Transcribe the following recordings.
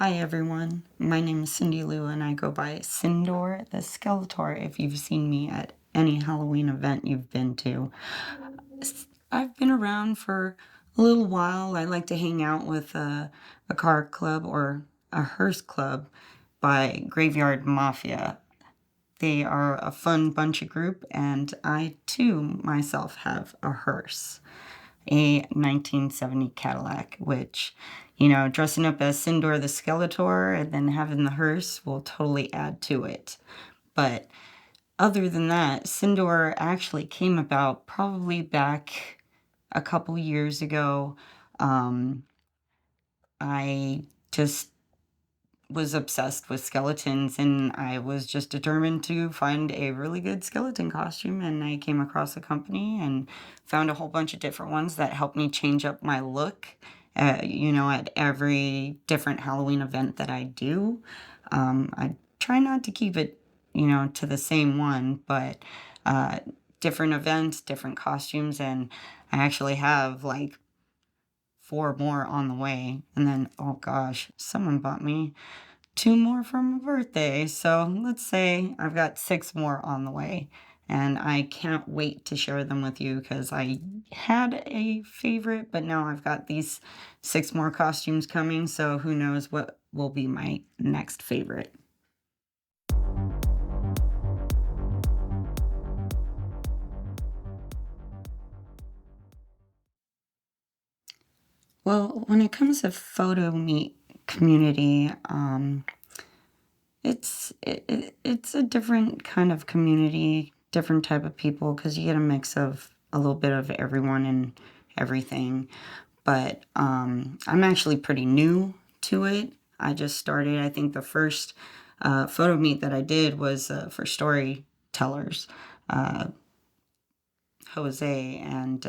Hi everyone, my name is Cindy Loo and I go by Cyndor The Skeletor if you've seen me at any Halloween event you've been to. I've been around for a little while. I like to hang out with a car club or a hearse club by GraveYardMafia. They are a fun bunch of group and I too myself have a hearse. A 1970 Cadillac, which, dressing up as Cyndor the Skeletor and then having the hearse will totally add to it. But other than that, Cyndor actually came about probably back a couple years ago. I just was obsessed with skeletons and I was just determined to find a really good skeleton costume, and I came across a company and found a whole bunch of different ones that helped me change up my look at every different Halloween event that I do. I try not to keep it to the same one, but different events, different costumes, and I actually have like 4 more on the way. And then, oh gosh, someone bought me 2 more for my birthday. So let's say I've got 6 more on the way. And I can't wait to share them with you because I had a favorite, but now I've got these 6 more costumes coming. So who knows what will be my next favorite. Well, when it comes to photo meet community, it's a different kind of community, different type of people, because you get a mix of a little bit of everyone and everything. But I'm actually pretty new to it. I just started. I think the first photo meet that I did was for storytellers, uh, Jose, and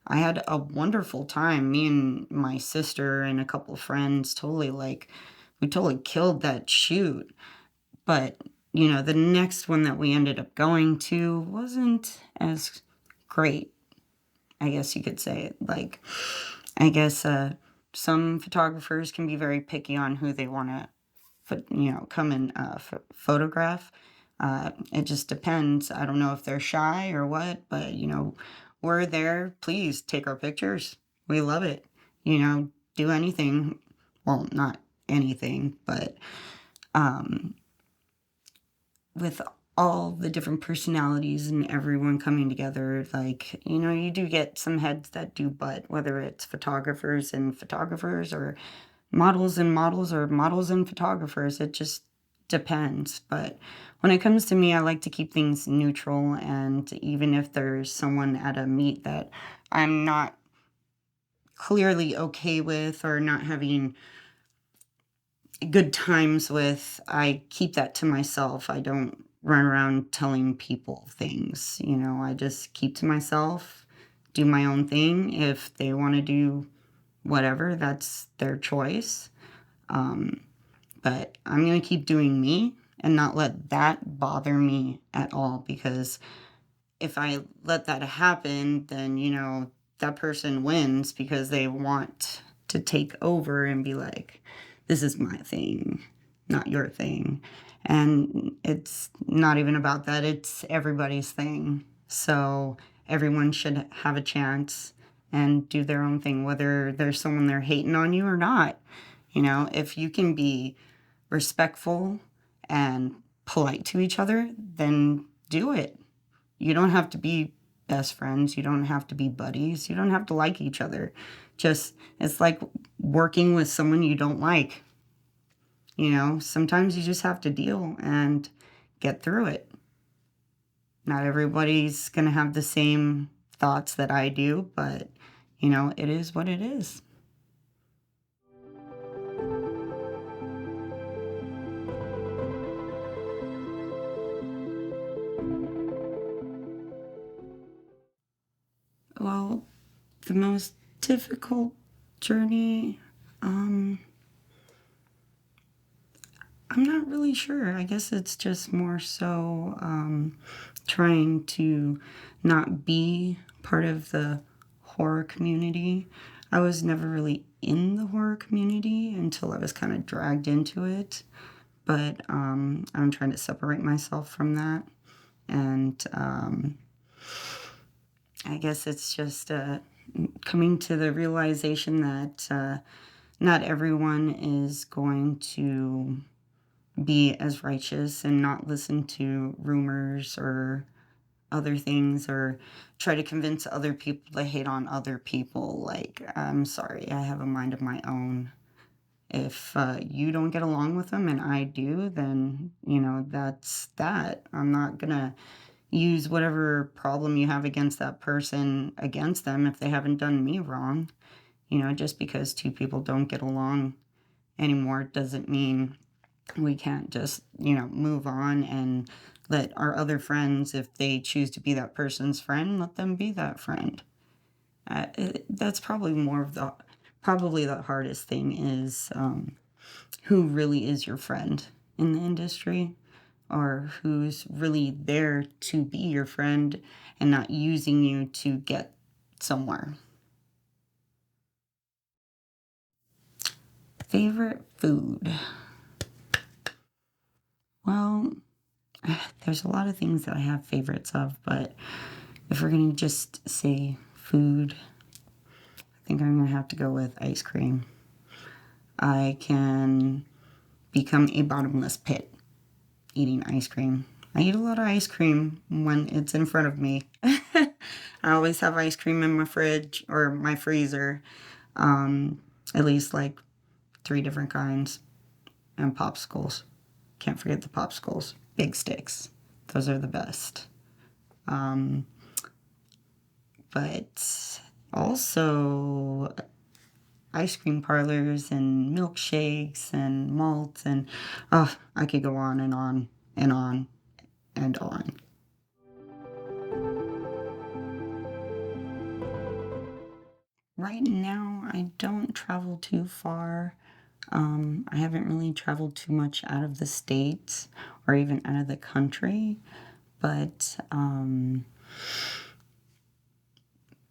I had a wonderful time. Me and my sister and a couple of friends we totally killed that shoot. But, the next one that we ended up going to wasn't as great, I guess you could say. Like, I guess some photographers can be very picky on who they want to, come and photograph. It just depends. I don't know if they're shy or what, but, we're there. Please take our pictures. We love it. Do anything. Well, not anything, but with all the different personalities and everyone coming together, like, you do get some heads that do butt, whether it's photographers and photographers or models or models and photographers. It just depends. But when it comes to me, I like to keep things neutral. And even if there's someone at a meet that I'm not clearly okay with or not having good times with, I keep that to myself. I don't run around telling people things. I just keep to myself, do my own thing. If they want to do whatever, that's their choice. But I'm going to keep doing me and not let that bother me at all, because if I let that happen, then, that person wins because they want to take over and be like, this is my thing, not your thing. And it's not even about that. It's everybody's thing. So everyone should have a chance and do their own thing, whether there's someone they're hating on you or not. If you can be respectful and polite to each other, then do it. You don't have to be best friends. You don't have to be buddies. You don't have to like each other. Just, it's like working with someone you don't like. Sometimes you just have to deal and get through it. Not everybody's going to have the same thoughts that I do, but, it is what it is. Well, the most difficult journey, I'm not really sure. I guess it's just more so trying to not be part of the horror community. I was never really in the horror community until I was kind of dragged into it. But I'm trying to separate myself from that. And I guess it's just coming to the realization that not everyone is going to be as righteous and not listen to rumors or other things or try to convince other people to hate on other people. Like, I'm sorry, I have a mind of my own. If you don't get along with them and I do, then, that's that. I'm not going to use whatever problem you have against that person against them if they haven't done me wrong. Just because two people don't get along anymore doesn't mean we can't just, move on and let our other friends, if they choose to be that person's friend, let them be that friend. That's probably the hardest thing is who really is your friend in the industry, or who's really there to be your friend and not using you to get somewhere. Favorite food? Well, there's a lot of things that I have favorites of, but if we're going to just say food, I think I'm going to have to go with ice cream. I can become a bottomless pit eating ice cream. I eat a lot of ice cream when it's in front of me. I always have ice cream in my fridge or my freezer. At least like 3 different kinds. And popsicles. Can't forget the popsicles. Big sticks. Those are the best. But also ice cream parlors and milkshakes and malt and I could go on and on and on and on. Right now, I don't travel too far. I haven't really traveled too much out of the States or even out of the country, but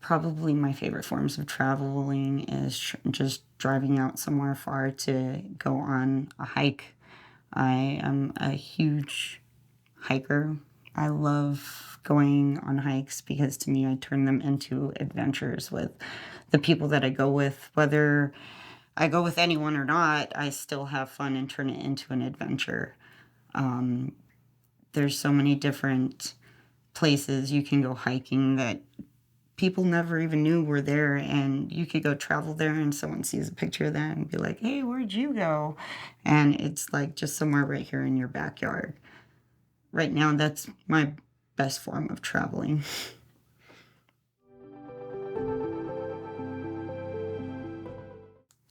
probably my favorite forms of traveling is just driving out somewhere far to go on a hike. I am a huge hiker. I love going on hikes because to me, I turn them into adventures with the people that I go with. Whether I go with anyone or not, I still have fun and turn it into an adventure. There's so many different places you can go hiking that people never even knew were there, and you could go travel there and someone sees a picture of that and be like, hey, where'd you go? And it's like just somewhere right here in your backyard. Right now, that's my best form of traveling.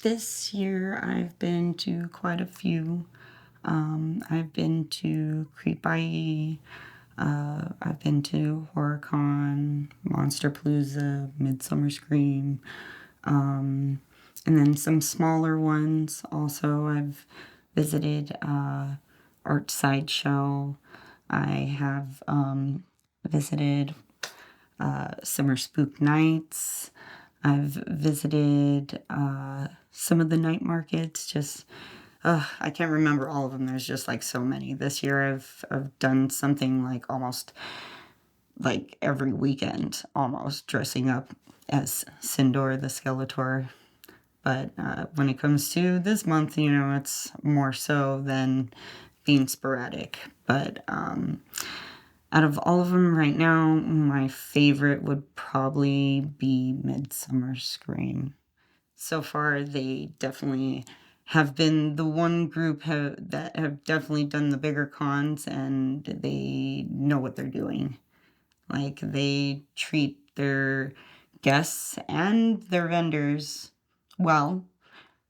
This year, I've been to quite a few. I've been to Creepy. I've been to HorrorCon, Monsterpalooza, Midsummer Scream, and then some smaller ones. Also, I've visited Art Sideshow. I have visited Summer Spook Nights. I've visited some of the night markets. Just I can't remember all of them. There's just like so many. This year I've done something like almost like every weekend, almost dressing up as Cyndor The Skeletor. But when it comes to this month, it's more so than being sporadic. But out of all of them right now, my favorite would probably be Midsummer Scream. So far, they definitely have been the one group that have definitely done the bigger cons, and they know what they're doing. Like, they treat their guests and their vendors well.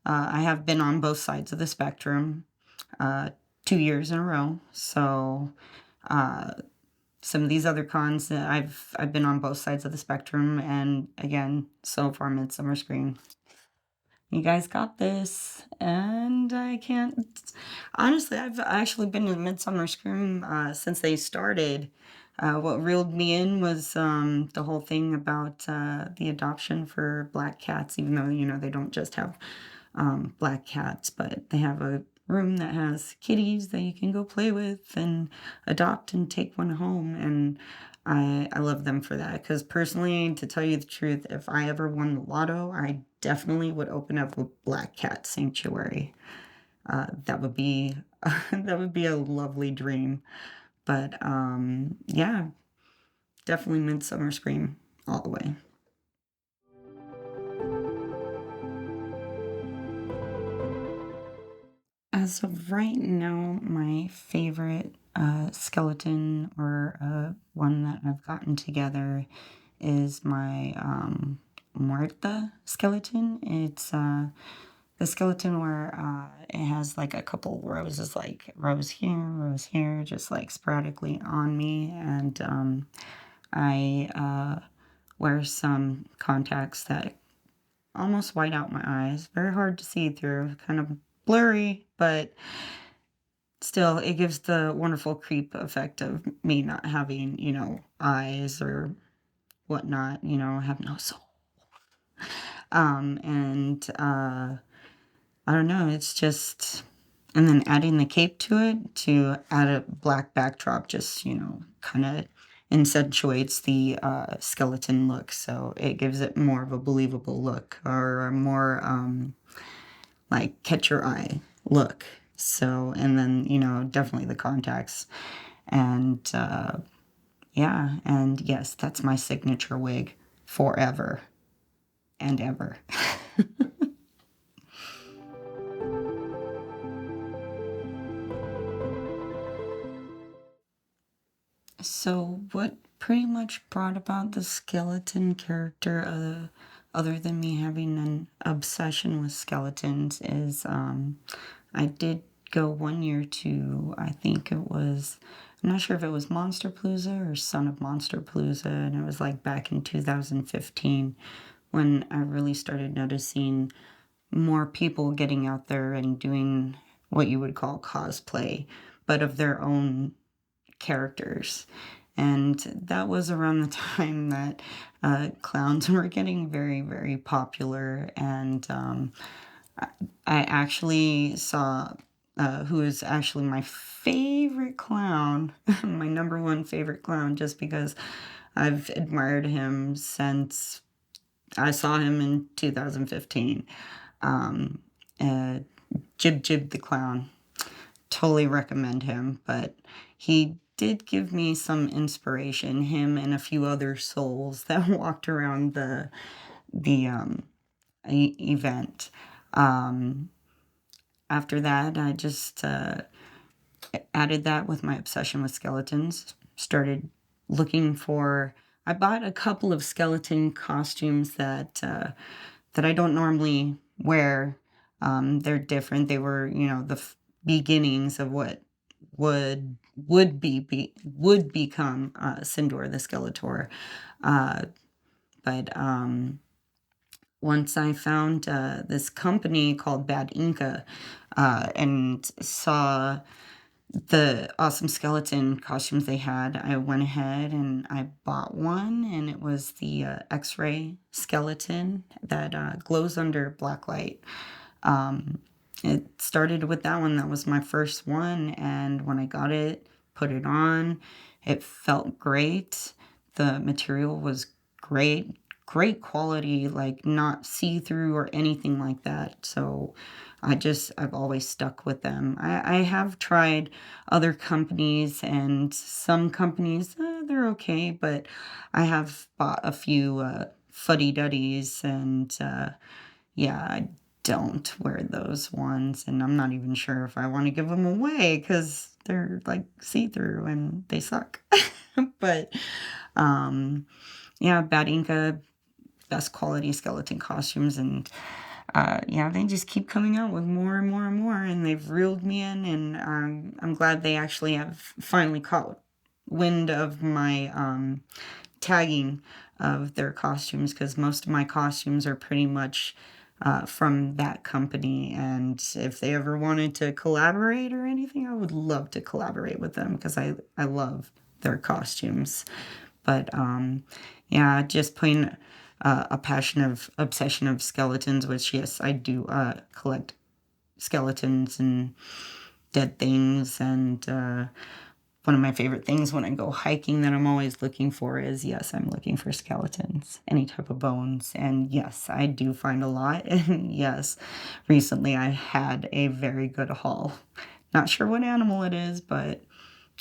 I have been on both sides of the spectrum 2 years in a row. So some of these other cons that I've been on both sides of the spectrum, and again, so far Midsummer Scream. You guys got this, and I can't. Honestly, I've actually been to Midsummer Scream since they started. What reeled me in was the whole thing about the adoption for black cats, even though, they don't just have black cats, but they have a room that has kitties that you can go play with and adopt and take one home. And I love them for that. Because personally, to tell you the truth, if I ever won the lotto, I definitely would open up a black cat sanctuary. That would be that would be a lovely dream. But yeah, definitely Midsummer Scream all the way. As of right now, my favorite skeleton or one that I've gotten together is my Muerta skeleton. It's the skeleton where it has like a couple roses, like rose here, just like sporadically on me. And I wear some contacts that almost white out my eyes. Very hard to see through, kind of blurry, but still, it gives the wonderful creep effect of me not having, eyes or whatnot, have no soul. And I don't know, it's just, and then adding the cape to it to add a black backdrop just, kind of accentuates the skeleton look. So it gives it more of a believable look or a more like catch your eye look. So, and then, definitely the contacts. And yeah, and yes, that's my signature wig forever and ever. So, what pretty much brought about the skeleton character, other than me having an obsession with skeletons, is I did go one year to, I think it was, I'm not sure if it was Monster Palooza or Son of Monster Palooza, and it was like back in 2015 when I really started noticing more people getting out there and doing what you would call cosplay, but of their own characters. And that was around the time that clowns were getting very, very popular. And I actually saw who is actually my favorite clown, my number one favorite clown, just because I've admired him since I saw him in 2015. Um, uh, Jib Jib the Clown. Totally recommend him, but he did give me some inspiration. Him and a few other souls that walked around the event. Um, After that, I just added that with my obsession with skeletons. Started looking for. I bought a couple of skeleton costumes that I don't normally wear. They're different. They were, the beginnings of what would become Cyndor The Skeletor. Uh, but once I found this company called Bad Inca and saw the awesome skeleton costumes they had, I went ahead and I bought one, and it was the X-ray skeleton that glows under black light. Um, it started with that one. That was my first one, and when I got it, put it on, it felt great. The material was great, great quality, like not see-through or anything like that. So I've always stuck with them. I have tried other companies, and some companies, they're okay, but I have bought a few fuddy-duddies, and yeah, I don't wear those ones, and I'm not even sure if I want to give them away because they're like see-through and they suck. But um, yeah, Bad Inca, best quality skeleton costumes, and yeah, they just keep coming out with more and more and more, and they've reeled me in, and I'm glad they actually have finally caught wind of my tagging of their costumes, because most of my costumes are pretty much from that company. And if they ever wanted to collaborate or anything, I would love to collaborate with them because I love their costumes. But yeah, just plain a obsession of skeletons, which yes, I do collect skeletons and dead things. And one of my favorite things when I go hiking that I'm always looking for is, yes, I'm looking for skeletons, any type of bones. And yes, I do find a lot. And yes, recently I had a very good haul. Not sure what animal it is, but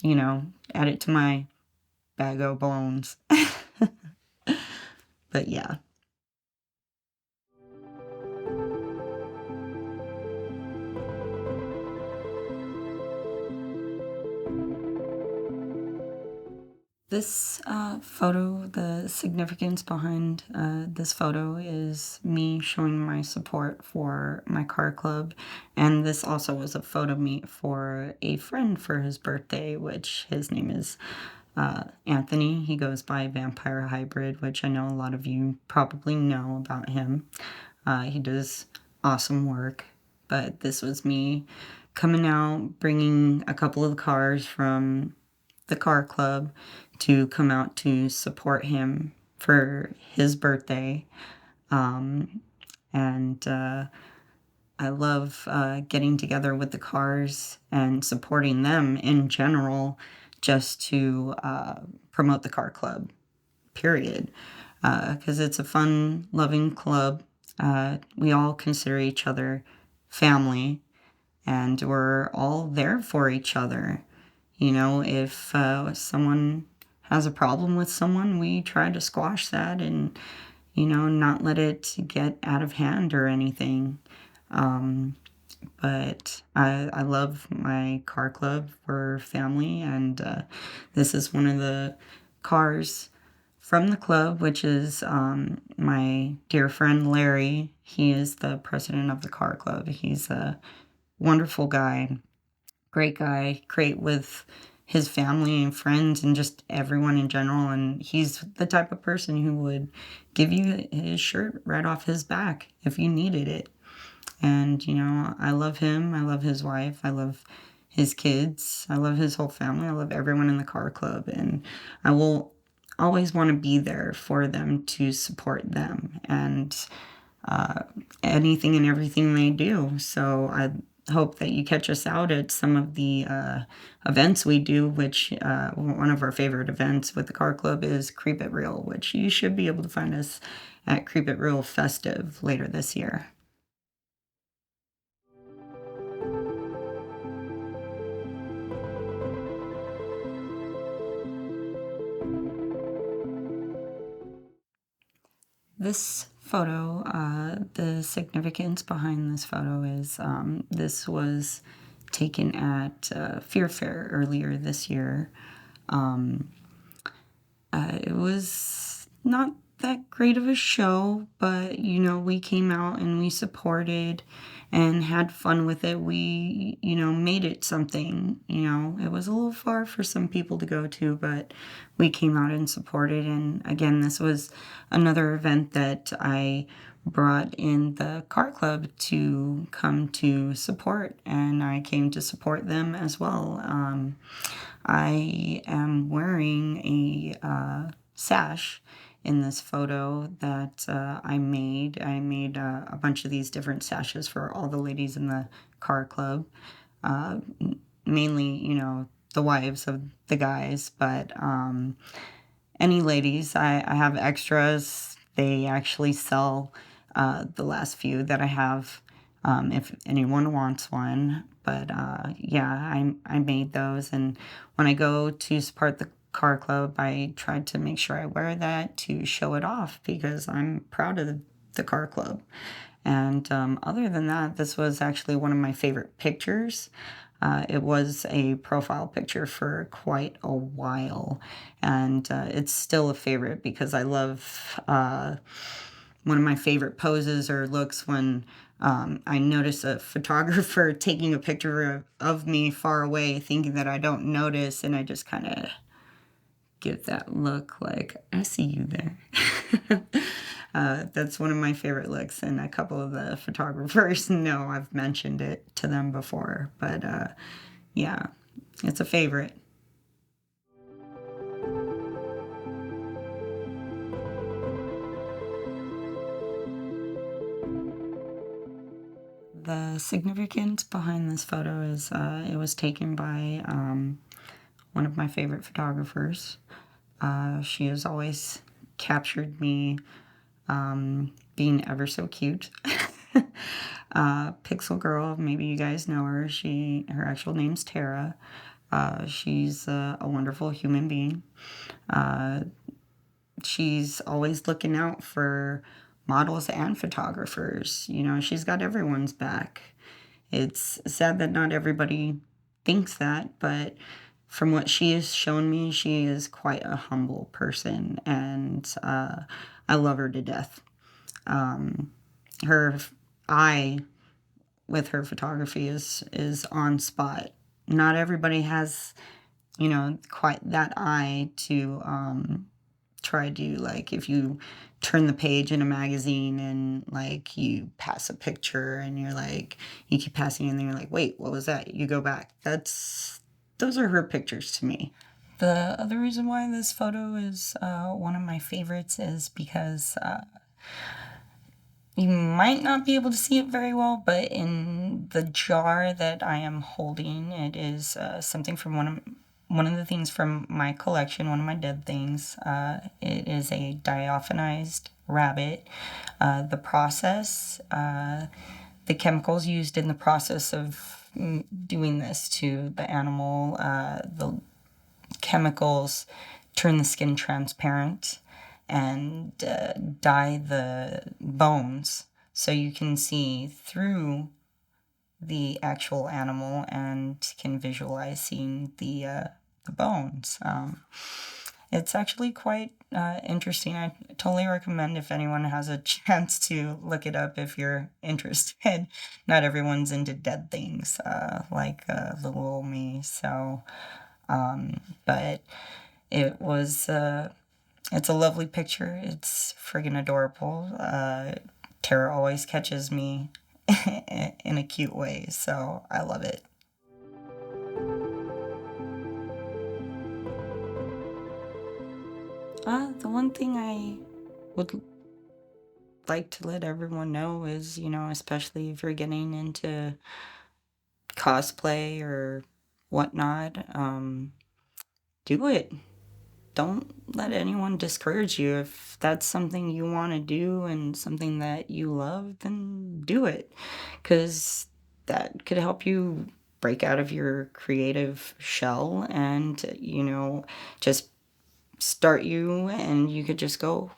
add it to my bag of bones. But yeah. This photo, the significance behind this photo is me showing my support for my car club. And this also was a photo meet for a friend for his birthday, which his name is Anthony. He goes by Vampire Hybrid, which I know a lot of you probably know about him. He does awesome work. But this was me coming out, bringing a couple of the cars from the car club to come out to support him for his birthday. And I love getting together with the cars and supporting them in general just to promote the car club, period. Because it's a fun, loving club. We all consider each other family, and we're all there for each other. If someone has a problem with someone, we try to squash that and, not let it get out of hand or anything. But I love my car club. We're family, and this is one of the cars from the club, which is my dear friend Larry. He is the president of the car club. He's a wonderful guy, great guy, great with his family and friends and just everyone in general. And he's the type of person who would give you his shirt right off his back if you needed it. And, I love him. I love his wife. I love his kids. I love his whole family. I love everyone in the car club. And I will always want to be there for them to support them and anything and everything they do. So I hope that you catch us out at some of the events we do, which one of our favorite events with the car club is Creep It Real, which you should be able to find us at Creep It Real Festive later this year. This photo, the significance behind this photo is this was taken at Fear Fair earlier this year. It was not that great of a show, but we came out and we supported and had fun with it. We, made it something. It was a little far for some people to go to, but we came out and supported. And again, this was another event that I brought in the car club to come to support, and I came to support them as well. I am wearing a sash in this photo that I made. I made a bunch of these different sashes for all the ladies in the car club. Mainly, the wives of the guys, but any ladies, I have extras. They actually sell the last few that I have if anyone wants one. But yeah, I made those. And when I go to support the car club, I tried to make sure I wear that to show it off because I'm proud of the car club. And other than that, this was actually one of my favorite pictures. It was a profile picture for quite a while, and it's still a favorite because I love one of my favorite poses or looks when I notice a photographer taking a picture of me far away, thinking that I don't notice, and I just kind of give that look like, I see you there. That's one of my favorite looks, and a couple of the photographers know I've mentioned it to them before, but yeah, it's a favorite. The significance behind this photo is it was taken by one of my favorite photographers. She has always captured me being ever so cute. Pixel Girl, maybe you guys know her. Her actual name's Tara. She's a wonderful human being. She's always looking out for models and photographers. You know, she's got everyone's back. It's sad that not everybody thinks that, but from what she has shown me, she is quite a humble person, and I love her to death. Her eye with her photography is on spot. Not everybody has, you know, quite that eye to try to, like, if you turn the page in a magazine and like you pass a picture and you're like, you keep passing and then you're like, wait, what was that? You go back. Those are her pictures to me. The other reason why this photo is one of my favorites is because you might not be able to see it very well, but in the jar that I am holding, it is something from one of the things from my collection, one of my dead things. It is a diaphanized rabbit. The process, the chemicals used in the process of doing this to the animal, the chemicals turn the skin transparent and dye the bones so you can see through the actual animal and can visualize seeing the bones. It's actually quite interesting. I totally recommend if anyone has a chance to look it up if you're interested. Not everyone's into dead things like little old me, so but it was it's a lovely picture. It's friggin' adorable. Tara always catches me in a cute way, so I love it. The one thing I would like to let everyone know is, you know, especially if you're getting into cosplay or whatnot, do it. Don't let anyone discourage you. If that's something you want to do and something that you love, then do it. Because that could help you break out of your creative shell and, you know, just start you, and you could just go.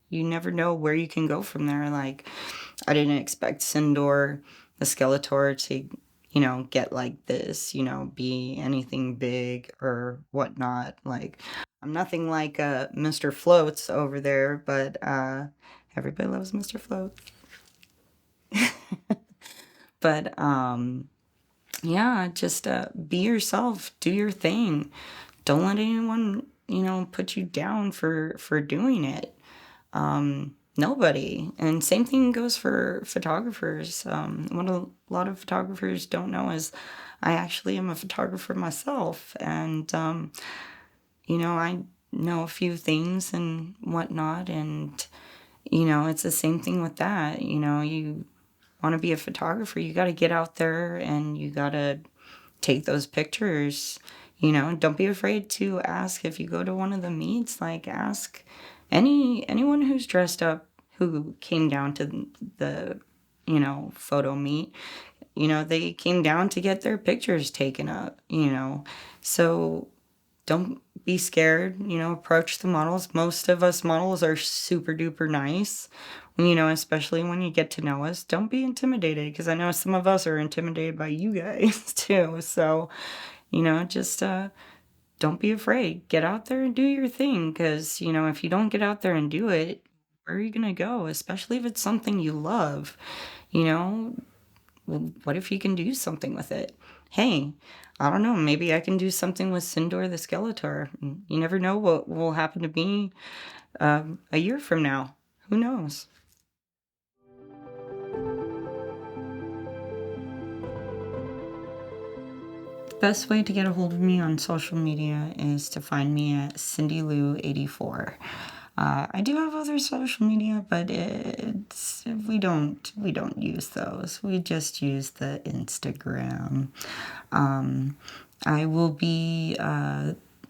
You never know where you can go from there. Like, I didn't expect Cyndor the Skeletor to, you know, get like this, you know, be anything big or whatnot. Like, I'm nothing like Mr. Floats over there, but everybody loves Mr. Float. But yeah, just be yourself, do your thing. Don't let anyone, you know, put you down for doing it. Nobody. And same thing goes for photographers. What a lot of photographers don't know is I actually am a photographer myself, and you know, I know a few things and whatnot, and you know, it's the same thing with that. You know, you want to be a photographer, you got to get out there and you got to take those pictures. You know, don't be afraid to ask if you go to one of the meets. Like, ask anyone who's dressed up who came down to the, you know, photo meet. You know, they came down to get their pictures taken up, you know. So don't be scared, you know, approach the models. Most of us models are super duper nice, you know, especially when you get to know us. Don't be intimidated, because I know some of us are intimidated by you guys too. So, you know, just don't be afraid. Get out there and do your thing, because, you know, if you don't get out there and do it, where are you going to go? Especially if it's something you love, you know, well, what if you can do something with it? Hey, I don't know, maybe I can do something with Cyndor the Skeletor. You never know what will happen to me a year from now. Who knows? The best way to get a hold of me on social media is to find me at Cindy Loo 84. I do have other social media, but we don't use those. We just use the Instagram. I will be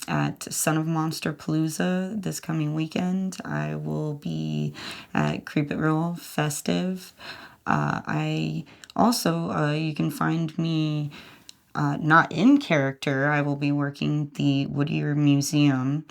at Son of Monster Palooza this coming weekend. I will be at Creep It Real Festive. I also, you can find me not in character. I will be working the Whittier Museum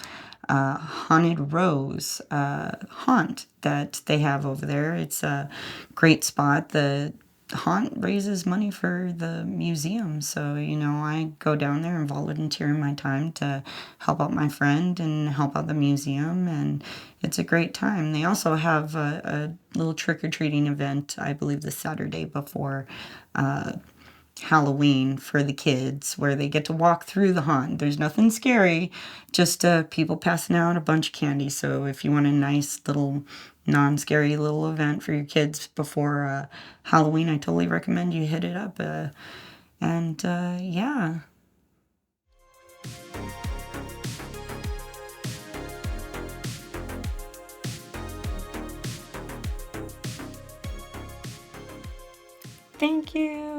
Haunted Rose haunt that they have over there. It's a great spot. The haunt raises money for the museum. So, I go down there and volunteer my time to help out my friend and help out the museum. And it's a great time. They also have a little trick-or-treating event, I believe, the Saturday before Halloween for the kids where they get to walk through the haunt. There's nothing scary, just people passing out a bunch of candy. So if you want a nice little non-scary little event for your kids before Halloween, I totally recommend you hit it up. Yeah. Thank you.